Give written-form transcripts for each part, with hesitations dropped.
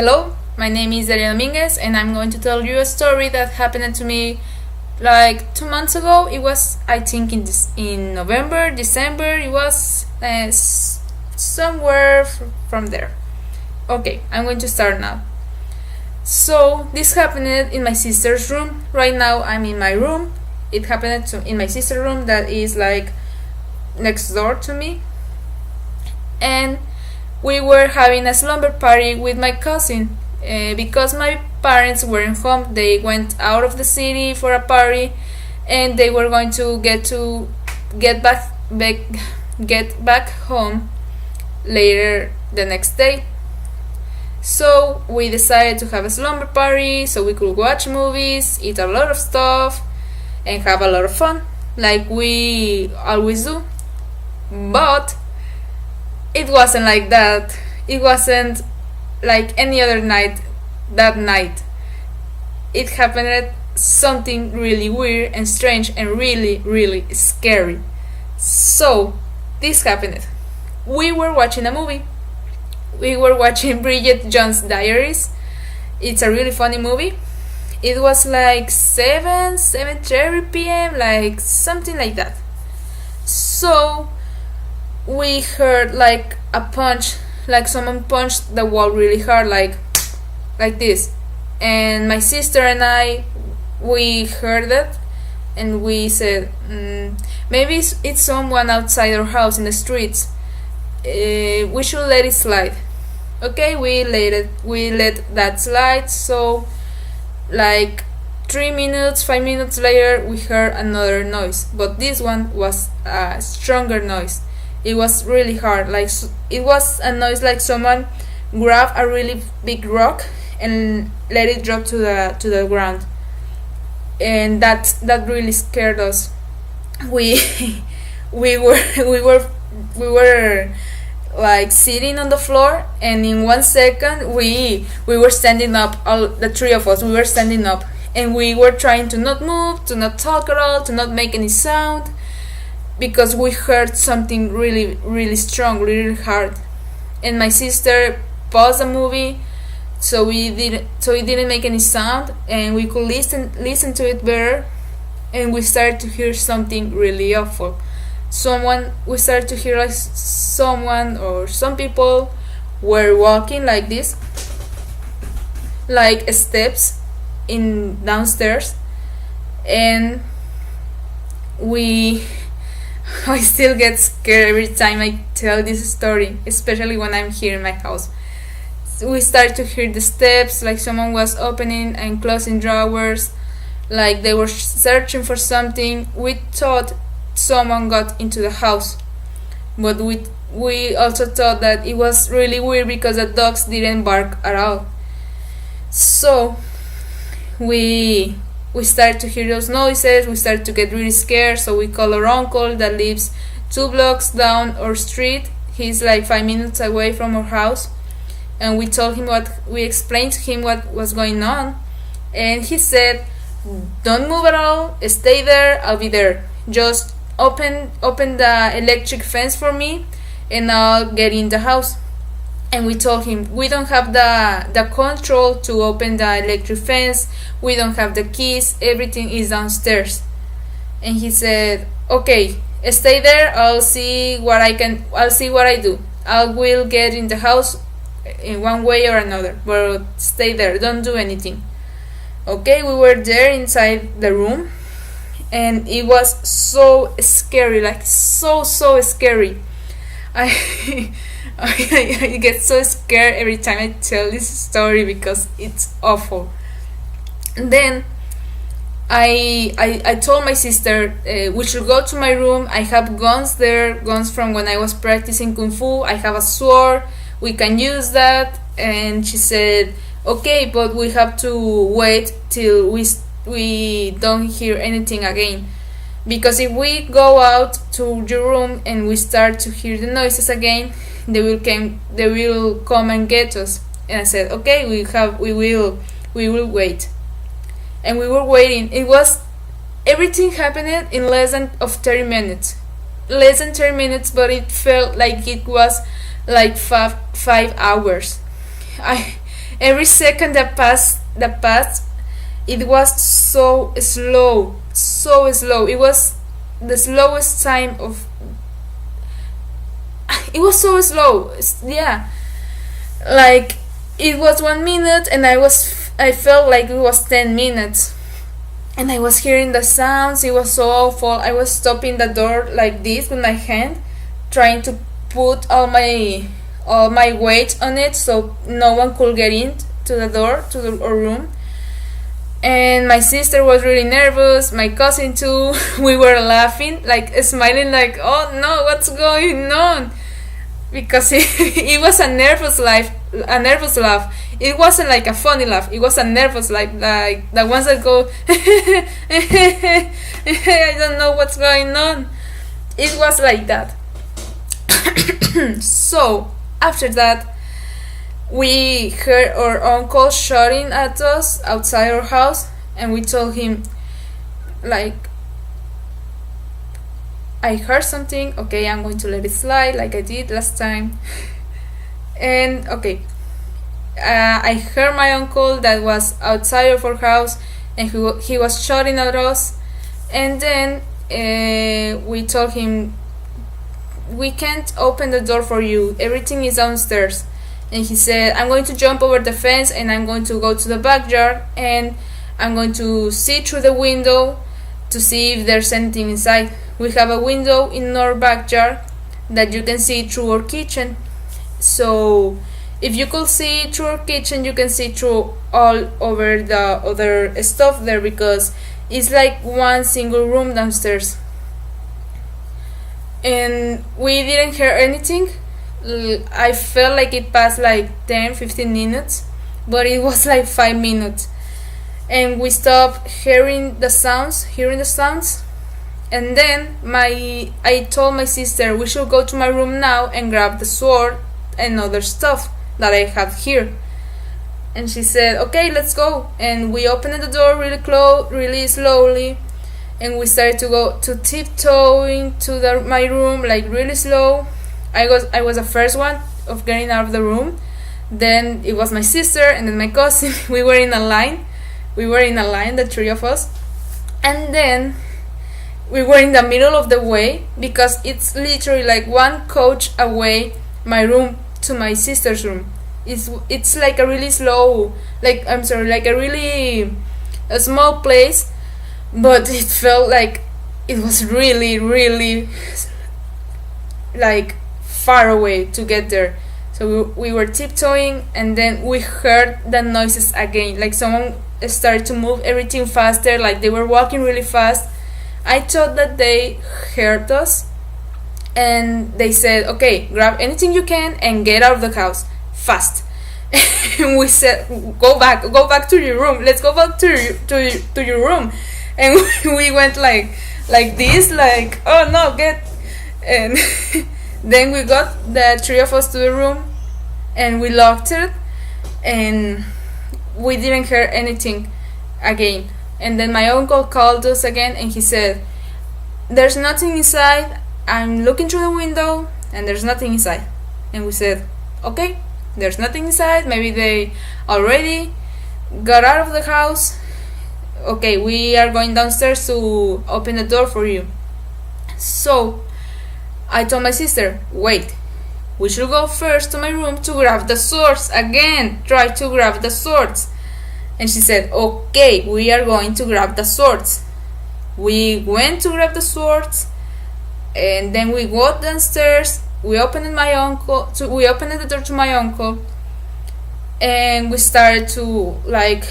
Hello, my name is Daria Dominguez, and I'm going to tell you a story that happened to me like 2 months ago. It was, I think, in November, December. It was somewhere from there. Okay, I'm going to start now. So this happened in my sister's room. Right now, I'm in my room. It happened in my sister's room that is like next door to me, and we were having a slumber party with my cousin because my parents weren't home. They went out of the city for a party, and they were going to get back home later the next day. So we decided to have a slumber party so we could watch movies, eat a lot of stuff, and have a lot of fun, like we always do. But it wasn't like that. It wasn't like any other night. That night, it happened something really weird and strange and really, really scary. So, this happened. We were watching a movie. We were watching Bridget Jones's Diaries. It's a really funny movie. It was like 7:30 p.m., like something like that. So we heard like a punch, like someone punched the wall really hard, like this. And my sister and I, we heard it, and we said, maybe it's someone outside our house in the streets. We should let it slide. Okay, we let that slide. So like 5 minutes later, we heard another noise, but this one was a stronger noise. It was really hard, like it was a noise like someone grabbed a really big rock and let it drop to the ground, and that really scared us. We we were like sitting on the floor, and in 1 second we were standing up. All the three of us, we were standing up, and we were trying to not move, to not talk at all, to not make any sound, because we heard something really, really strong, really hard. And my sister paused the movie so it didn't make any sound, and we could listen to it better. And we started to hear something really awful. We started to hear like someone or some people were walking like this, like steps in downstairs. And I still get scared every time I tell this story, especially when I'm here in my house. We started to hear the steps, like someone was opening and closing drawers, like they were searching for something. We thought someone got into the house, but we also thought that it was really weird because the dogs didn't bark at all. So we started to hear those noises. We started to get really scared, so we called our uncle that lives 2 blocks down our street. He's like 5 minutes away from our house, and we explained to him what was going on, and he said, "Don't move at all, stay there, I'll be there. Just open the electric fence for me, and I'll get in the house." And we told him, we don't have the control to open the electric fence. We don't have the keys. Everything is downstairs. And he said, "Okay, stay there. I'll see what I do. I will get in the house in one way or another. But stay there. Don't do anything." Okay, we were there inside the room, and it was so scary, like so scary. I get so scared every time I tell this story because it's awful. And then I told my sister, we should go to my room. I have guns there, guns from when I was practicing kung fu. I have a sword. We can use that. And she said, "Okay, but we have to wait till we don't hear anything again. Because if we go out to your room and we start to hear the noises again, they will come and get us." And I said, "Okay, we will wait." And we were waiting. Everything happened in less than 30 minutes. But it felt like it was like 5 hours. Every second that passed, it was so slow, so slow. It was the slowest time of. It was so slow. Yeah, like it was 1 minute, and I felt like it was 10 minutes, and I was hearing the sounds. It was so awful. I was stopping the door like this with my hand, trying to put all my weight on it so no one could get in to the door to our room. And my sister was really nervous, my cousin too. We were laughing, like smiling, like, oh no, what's going on? Because it was a nervous laugh. It wasn't like a funny laugh. It was a nervous, like the ones that go I don't know what's going on. It was like that. So after that, we heard our uncle shouting at us outside our house, and we told him, like, I heard something. Okay, I'm going to let it slide like I did last time. And okay, I heard my uncle that was outside of our house, and he was shouting at us. And then we told him, we can't open the door for you, everything is downstairs. And he said, I'm going to jump over the fence, and I'm going to go to the backyard, and I'm going to see through the window to see if there's anything inside. We have a window in our backyard that you can see through our kitchen. So if you could see through our kitchen, you can see through all over the other stuff there, because it's like one single room downstairs. And we didn't hear anything. I felt like it passed like 10-15 minutes, but it was like 5 minutes. And we stopped hearing the sounds. And then I told my sister we should go to my room now and grab the sword and other stuff that I have here. And she said, okay, let's go. And we opened the door really slowly, and we started to go to tiptoeing to my room, like really slow. I was the first one of getting out of the room. Then it was my sister, and then my cousin. We were in a line, the three of us. And then we were in the middle of the way, because it's literally like one couch away, my room to my sister's room. It's like a really slow, like a small place, but it felt like it was really like far away to get there. So we were tiptoeing, and then we heard the noises again, like someone started to move everything faster, like they were walking really fast. I thought that they heard us, and they said, okay, grab anything you can and get out of the house fast. And we said, go back to your room, let's go back to your room. And we went like this, like, oh no, get. And then we got the three of us to the room, and we locked it, and we didn't hear anything again. And then my uncle called us again, and he said, there's nothing inside. I'm looking through the window, and there's nothing inside. And we said, okay, there's nothing inside. Maybe they already got out of the house. Okay, we are going downstairs to open the door for you. So I told my sister, wait, we should go first to my room to grab the swords again. Try to grab the swords. And she said, okay, we are going to grab the swords. We went to grab the swords, and then we got downstairs. We opened the door to my uncle, and we started to like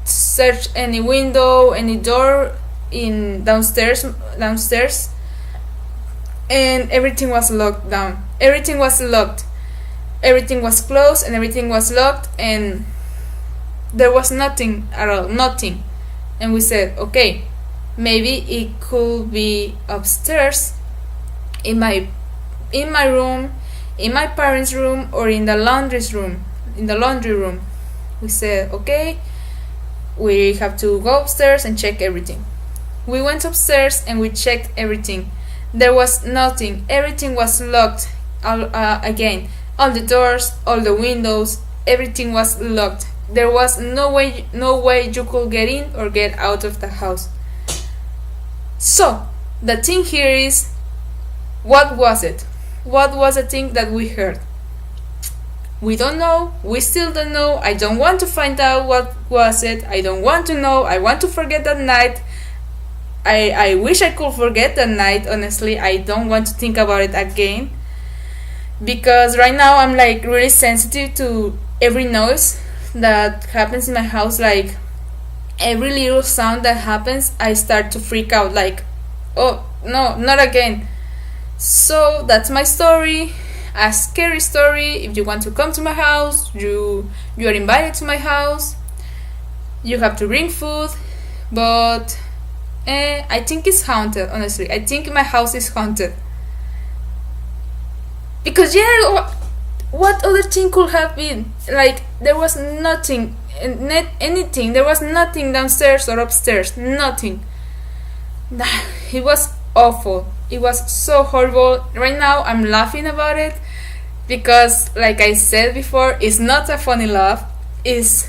search any window, any door in downstairs, and everything was locked down. Everything was locked. Everything was closed, and everything was locked, and there was nothing at all, nothing. And we said, okay, maybe it could be upstairs, in my room, in my parents' room, or in the laundry room. We said, okay, we have to go upstairs and check everything. We went upstairs and we checked everything. There was nothing. Everything was locked again. All the doors, all the windows, everything was locked. There was no way you could get in or get out of the house. So the thing here is, what was it? What was the thing that we heard? We don't know. We still don't know. I don't want to find out what was it. I don't want to know. I want to forget that night. I wish I could forget that night. Honestly, I don't want to think about it again, because right now I'm like really sensitive to every noise that happens in my house. Like every little sound that happens, I start to freak out, like, oh no, not again. So that's my story, a scary story. If you want to come to my house, you are invited to my house. You have to bring food, but I think it's haunted. Honestly, I think my house is haunted, because what other thing could have been? Like, there was nothing, not anything. There was nothing downstairs or upstairs. Nothing. It was awful. It was so horrible. Right now I'm laughing about it because, like I said before, it's not a funny laugh. It's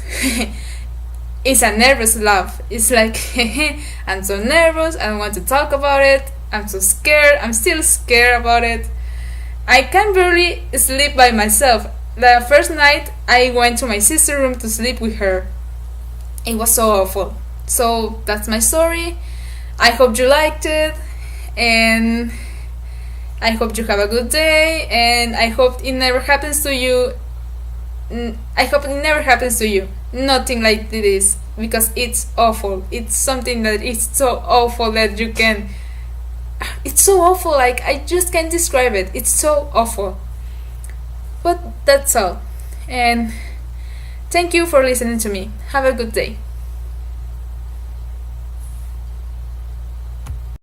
it's a nervous laugh. It's like I'm so nervous. I don't want to talk about it. I'm so scared. I'm still scared about it. I can barely sleep by myself. The first night I went to my sister's room to sleep with her. It was so awful. So that's my story. I hope you liked it, and I hope you have a good day, and I hope it never happens to you. I hope it never happens to you. Nothing like this, because it's awful. It's something that is so awful that you can. It's so awful, like I just can't describe it. It's so awful. But that's all. And thank you for listening to me. Have a good day.